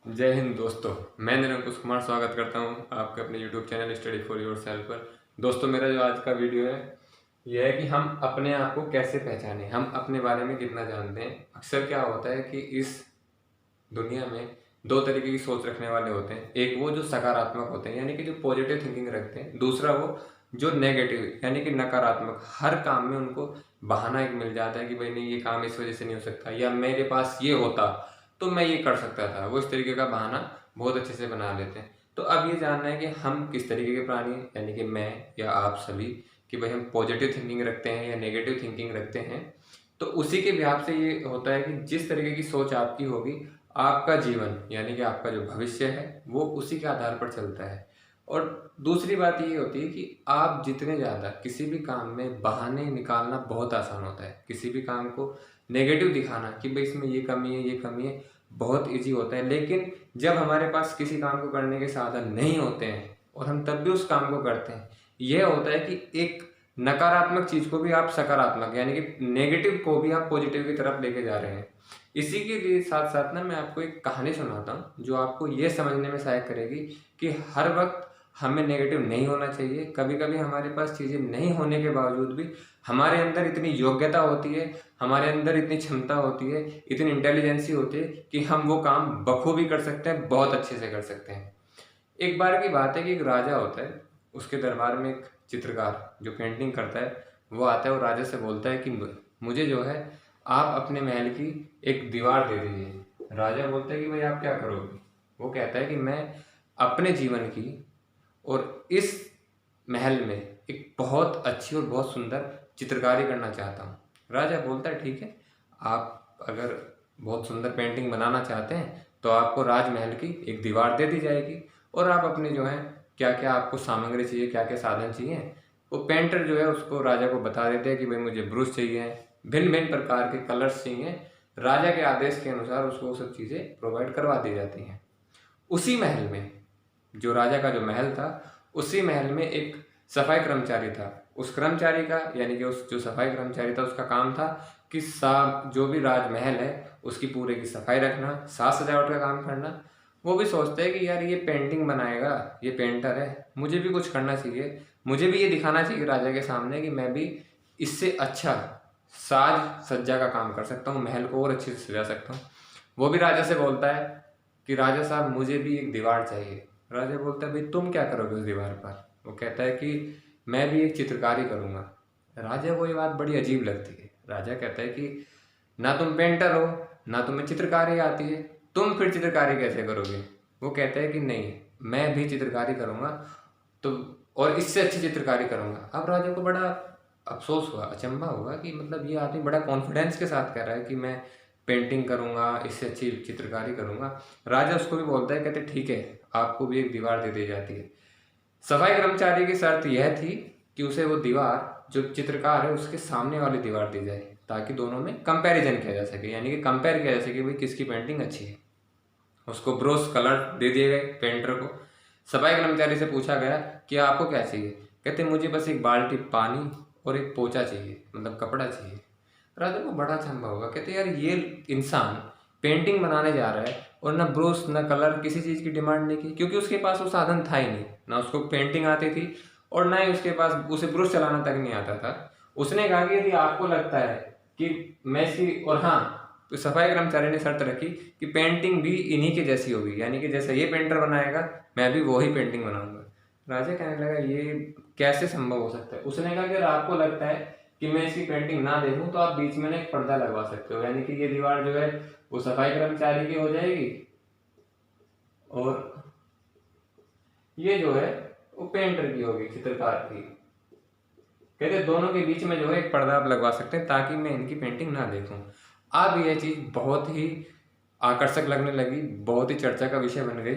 जय हिंद दोस्तों। मैं निरंकुश कुमार स्वागत करता हूं आपके अपने YouTube channel study for your self पर। दोस्तों, मेरा जो आज का वीडियो है यह है कि हम अपने आप को कैसे पहचानें, हम अपने बारे में कितना जानते हैं। अक्सर क्या होता है कि इस दुनिया में दो तरीके की सोच रखने वाले होते हैं। एक वो जो सकारात्मक होते हैं यानी कि जो पॉजिटिव थिंकिंग रखते हैं, दूसरा वो जो नेगेटिव यानी कि नकारात्मक। हर काम में उनको बहाना एक मिल जाता है कि भाई नहीं, ये काम इस वजह से नहीं हो सकता, या मेरे पास ये होता तो मैं ये कर सकता था। वो इस तरीके का बहाना बहुत अच्छे से बना लेते हैं। तो अब ये जानना है कि हम किस तरीके के प्राणी हैं, यानी कि मैं या आप सभी, कि भाई हम पॉजिटिव थिंकिंग रखते हैं या नेगेटिव थिंकिंग रखते हैं। तो उसी के बिहाफ से ये होता है कि जिस तरीके की सोच आपकी होगी, आपका जीवन यानी कि आपका जो भविष्य है वो उसी के आधार पर चलता है। और दूसरी बात ये होती है कि आप जितने ज़्यादा किसी भी काम में बहाने निकालना बहुत आसान होता है। किसी भी काम को नेगेटिव दिखाना कि भाई इसमें ये कमी है, ये कमी है, बहुत इजी होता है। लेकिन जब हमारे पास किसी काम को करने के साधन नहीं होते हैं और हम तब भी उस काम को करते हैं, यह होता है कि एक नकारात्मक चीज को भी आप सकारात्मक यानी कि नेगेटिव को भी आप पॉजिटिव की तरफ लेके जा रहे हैं। इसी के लिए साथ साथ ना मैं आपको एक कहानी सुनाता हूँ जो आपको ये समझने में सहायक करेगी कि हर वक्त हमें नेगेटिव नहीं होना चाहिए। कभी कभी हमारे पास चीज़ें नहीं होने के बावजूद भी हमारे अंदर इतनी योग्यता होती है, हमारे अंदर इतनी क्षमता होती है, इतनी इंटेलिजेंसी होती है कि हम वो काम बखूबी कर सकते हैं, बहुत अच्छे से कर सकते हैं। एक बार की बात है कि एक राजा होता है, उसके दरबार में एक चित्रकार जो पेंटिंग करता है वो आता है और राजा से बोलता है कि मुझे जो है आप अपने महल की एक दीवार दे दीजिए। राजा बोलता है कि भाई आप क्या करोगे? वो कहता है कि मैं अपने जीवन की और इस महल में एक बहुत अच्छी और बहुत सुंदर चित्रकारी करना चाहता हूँ। राजा बोलता है ठीक है, आप अगर बहुत सुंदर पेंटिंग बनाना चाहते हैं तो आपको राजमहल की एक दीवार दे दी जाएगी और आप अपने जो है क्या क्या आपको सामग्री चाहिए, क्या क्या साधन चाहिए, वो पेंटर जो है उसको राजा को बता देते हैं कि भाई मुझे ब्रश चाहिए, भिन्न भिन्न प्रकार के कलर्स चाहिए। राजा के आदेश के अनुसार उसको वो सब चीज़ें प्रोवाइड करवा दी जाती हैं। उसी महल में, जो राजा का जो महल था, उसी महल में एक सफाई कर्मचारी था। उस कर्मचारी का यानी कि उस जो सफाई कर्मचारी था उसका काम था कि जो भी राजमहल है उसकी पूरे की सफाई रखना, साज सजावट का काम करना। वो भी सोचते हैं कि यार ये पेंटिंग बनाएगा, ये पेंटर है, मुझे भी कुछ करना चाहिए, मुझे भी ये दिखाना चाहिए राजा के सामने कि मैं भी इससे अच्छा साज सज्जा का काम कर सकता हूँ, महल को और अच्छे से सजा सकता हूँ। वो भी राजा से बोलता है कि राजा साहब मुझे भी एक दीवार चाहिए। राजा बोलता है भाई तुम क्या करोगे उस दीवार पर? वो कहता है कि मैं भी एक चित्रकारी करूँगा। राजा को ये बात बड़ी अजीब लगती है। राजा कहता है कि ना तुम पेंटर हो, ना तुम्हें चित्रकारी आती है, तुम फिर चित्रकारी कैसे करोगे? वो कहता है कि नहीं, मैं भी चित्रकारी करूँगा, तो और इससे अच्छी चित्रकारी करूँगा। अब राजा को बड़ा अफसोस हुआ, अचंभा हुआ कि मतलब ये आदमी बड़ा कॉन्फिडेंस के साथ कह रहा है कि मैं पेंटिंग करूँगा, इससे अच्छी चित्रकारी करूँगा। राजा उसको भी बोलता है, कहते ठीक है, आपको भी एक दीवार दे दी जाती है। सफाई कर्मचारी की शर्त यह थी कि उसे वो दीवार, जो चित्रकार है उसके सामने वाली दीवार दी जाए ताकि दोनों में कंपैरिजन किया जा सके, यानी कि कंपेयर किया जा सके भाई किसकी पेंटिंग अच्छी है। उसको ब्रश कलर दे दिए गए पेंटर को। सफाई कर्मचारी से पूछा गया कि आपको क्या चाहिए? कहते मुझे बस एक बाल्टी पानी और एक पोछा चाहिए, मतलब कपड़ा चाहिए। राजा को बड़ा अचंभा होगा, कहते यार ये इंसान पेंटिंग बनाने जा रहा है और ना ब्रश ना कलर, किसी चीज़ की डिमांड नहीं की, क्योंकि उसके पास वो साधन था ही नहीं। ना उसको पेंटिंग आती थी और ना ही उसके पास, उसे ब्रश चलाना तक नहीं आता था। उसने कहा कि यदि आपको लगता है कि मैं इसकी, और हाँ, तो सफाई कर्मचारी ने शर्त रखी कि पेंटिंग भी इन्हीं के जैसी होगी, यानी कि जैसा ये पेंटर बनाएगा मैं भी वही पेंटिंग बनाऊंगा। राजा कहने लगा ये कैसे संभव हो सकता है? उसने कहा कि अगर आपको लगता है कि मैं इसकी पेंटिंग ना देखूं तो आप बीच में ना एक पर्दा लगवा सकते हो, यानी कि ये दीवार जो है वो सफाई कर्मचारी की हो जाएगी और ये जो है वो पेंटर की होगी, चित्रकार की। कहते दोनों के बीच में जो है एक पर्दा आप लगवा सकते हैं ताकि मैं इनकी पेंटिंग ना देखूं। अब यह चीज बहुत ही आकर्षक लगने लगी, बहुत ही चर्चा का विषय बन गई।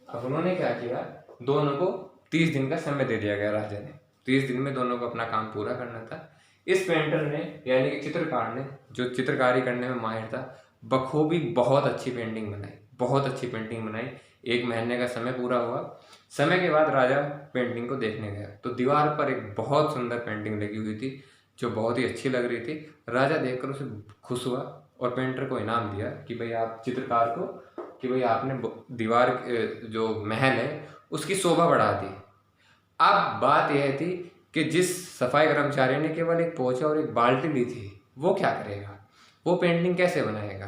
अब उन्होंने क्या किया, दोनों को 30 दिन का समय दे दिया गया राजा ने। 30 दिन में दोनों को अपना काम पूरा करना था। इस पेंटर ने यानी कि चित्रकार ने, जो चित्रकारी करने में माहिर था, बखूबी बहुत अच्छी पेंटिंग बनाई, बहुत अच्छी पेंटिंग बनाई। 1 महीने का समय पूरा हुआ। समय के बाद राजा पेंटिंग को देखने गया तो दीवार पर एक बहुत सुंदर पेंटिंग लगी हुई थी जो बहुत ही अच्छी लग रही थी। राजा देखकर उसे खुश हुआ और पेंटर को इनाम दिया कि भाई आप चित्रकार को कि भाई आपने दीवार जो महल है उसकी शोभा बढ़ा दी। अब बात यह थी कि जिस सफाई कर्मचारी ने केवल एक पोछा और एक बाल्टी ली थी वो क्या करेगा, वो पेंटिंग कैसे बनाएगा।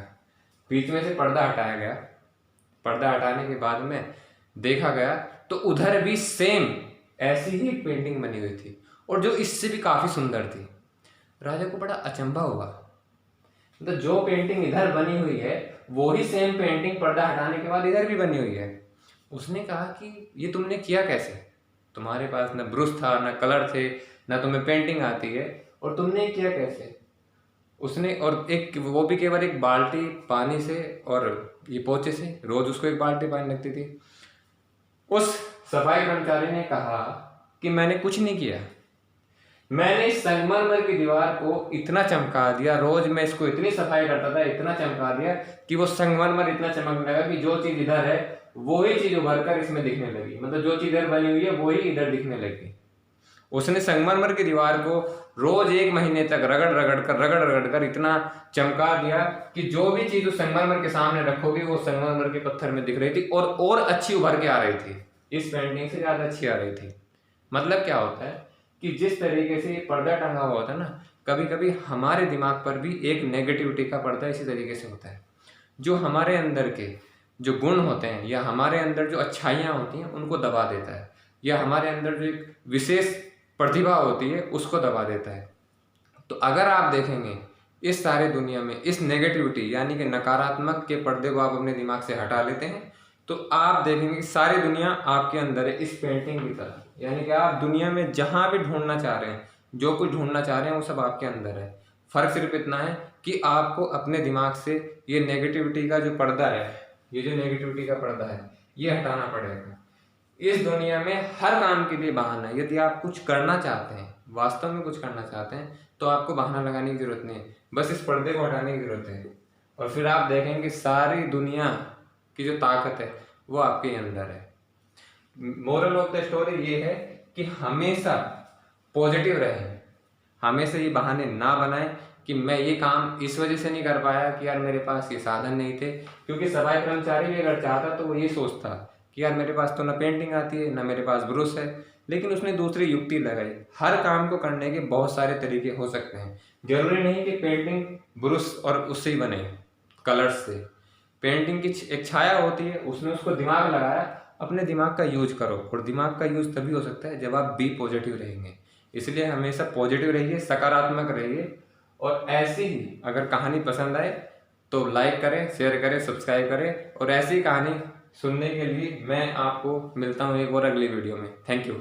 बीच में से पर्दा हटाया गया। पर्दा हटाने के बाद में देखा गया तो उधर भी सेम ऐसी ही पेंटिंग बनी हुई थी और जो इससे भी काफ़ी सुंदर थी। राजा को बड़ा अचंभा हुआ, मतलब जो पेंटिंग इधर बनी हुई है वो ही सेम पेंटिंग पर्दा हटाने के बाद इधर भी बनी हुई है। उसने कहा कि ये तुमने किया कैसे, तुम्हारे पास न ब्रश था न कलर थे न तुम्हें पेंटिंग आती है और तुमने किया कैसे। उसने और एक वो भी केवल एक बाल्टी पानी से और ये पोछे से, रोज उसको एक बाल्टी पानी लगती थी। उस सफाई कर्मचारी ने कहा कि मैंने कुछ नहीं किया, मैंने इस संगमरमर की दीवार को इतना चमका दिया, रोज मैं इसको इतनी सफाई करता था, इतना चमका दिया कि वो संगमरमर इतना चमकने लगा कि जो चीज इधर है वही चीज उभर कर इसमें दिखने लगी, मतलब जो चीज इधर बनी हुई है वही इधर दिखने लगी। उसने संगमरमर की दीवार को रोज 1 महीने तक रगड़ कर इतना चमका दिया कि जो भी चीज उस संगमरमर के सामने रखोगी वो संगमरमर के पत्थर में दिख रही थी और अच्छी उभर के आ रही थी, इस पेंटिंग से ज्यादा अच्छी आ रही थी। मतलब क्या होता है कि जिस तरीके से पर्दा टंगा हुआ होता है ना, कभी कभी हमारे दिमाग पर भी एक नेगेटिविटी का पर्दा इसी तरीके से होता है। जो हमारे अंदर के जो गुण होते हैं या हमारे अंदर जो अच्छाइयाँ होती हैं उनको दबा देता है, या हमारे अंदर जो एक विशेष प्रतिभा होती है उसको दबा देता है। तो अगर आप देखेंगे इस सारे दुनिया में इस नेगेटिविटी यानी कि नकारात्मक के पर्दे को आप अपने दिमाग से हटा लेते हैं तो आप देखेंगे कि सारी दुनिया आपके अंदर है, इस पेंटिंग की तरह। यानी कि आप दुनिया में जहाँ भी ढूंढना चाह रहे हैं, जो कुछ ढूंढना चाह रहे हैं वो सब आपके अंदर है। फर्क सिर्फ इतना है कि आपको अपने दिमाग से ये नेगेटिविटी का जो पर्दा है, ये जो नेगेटिविटी का पर्दा है ये हटाना पड़ेगा। इस दुनिया में हर काम के लिए बहाना है। यदि आप कुछ करना चाहते हैं, वास्तव में कुछ करना चाहते हैं, तो आपको बहाना लगाने की जरूरत नहीं है, बस इस पर्दे को हटाने की जरूरत है और फिर आप देखेंगे सारी दुनिया की जो ताकत है वो आपके अंदर है। मोरल ऑफ द स्टोरी ये है कि हमेशा पॉजिटिव रहें, हमेशा ये बहाने ना बनाएं कि मैं ये काम इस वजह से नहीं कर पाया कि यार मेरे पास ये साधन नहीं थे। क्योंकि सफाई कर्मचारी भी अगर चाहता तो वो ये सोचता कि यार मेरे पास तो ना पेंटिंग आती है ना मेरे पास ब्रश है, लेकिन उसने दूसरी युक्ति लगाई। हर काम को करने के बहुत सारे तरीके हो सकते हैं, जरूरी नहीं कि पेंटिंग ब्रश और उससे ही बने, कलर्स से। पेंटिंग की एक छाया होती है, उसने उसको दिमाग लगाया, अपने दिमाग का यूज करो। और दिमाग का यूज तभी हो सकता है जब आप बी पॉजिटिव रहेंगे। इसलिए हमेशा पॉजिटिव रहिए, सकारात्मक रहिए। और ऐसी ही अगर कहानी पसंद आए तो लाइक करें, शेयर करें, सब्सक्राइब करें। और ऐसी कहानी सुनने के लिए मैं आपको मिलता हूँ एक और अगली वीडियो में। Thank you.